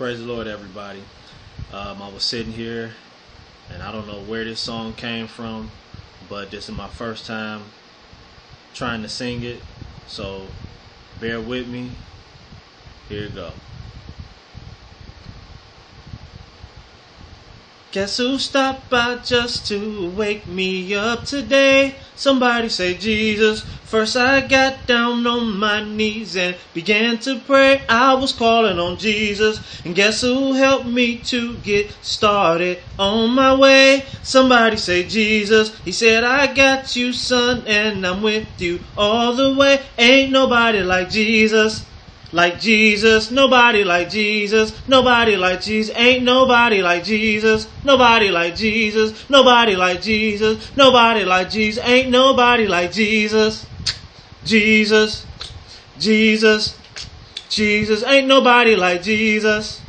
Praise the Lord, everybody. I was sitting here, and I don't know where this song came from, but this is my first time trying to sing it, so bear with me. Here it go. Guess who stopped by just to wake me up today? Somebody say Jesus. First I got down on my knees and began to pray. I was calling on Jesus. And guess who helped me to get started on my way? Somebody say Jesus. He said, I got you, son, and I'm with you all the way. Ain't nobody like Jesus. Like Jesus, nobody like Jesus, nobody like Jesus, ain't nobody like Jesus, nobody like Jesus, nobody like Jesus, nobody like Jesus, ain't nobody like Jesus, Jesus, Jesus, Jesus, ain't nobody like Jesus.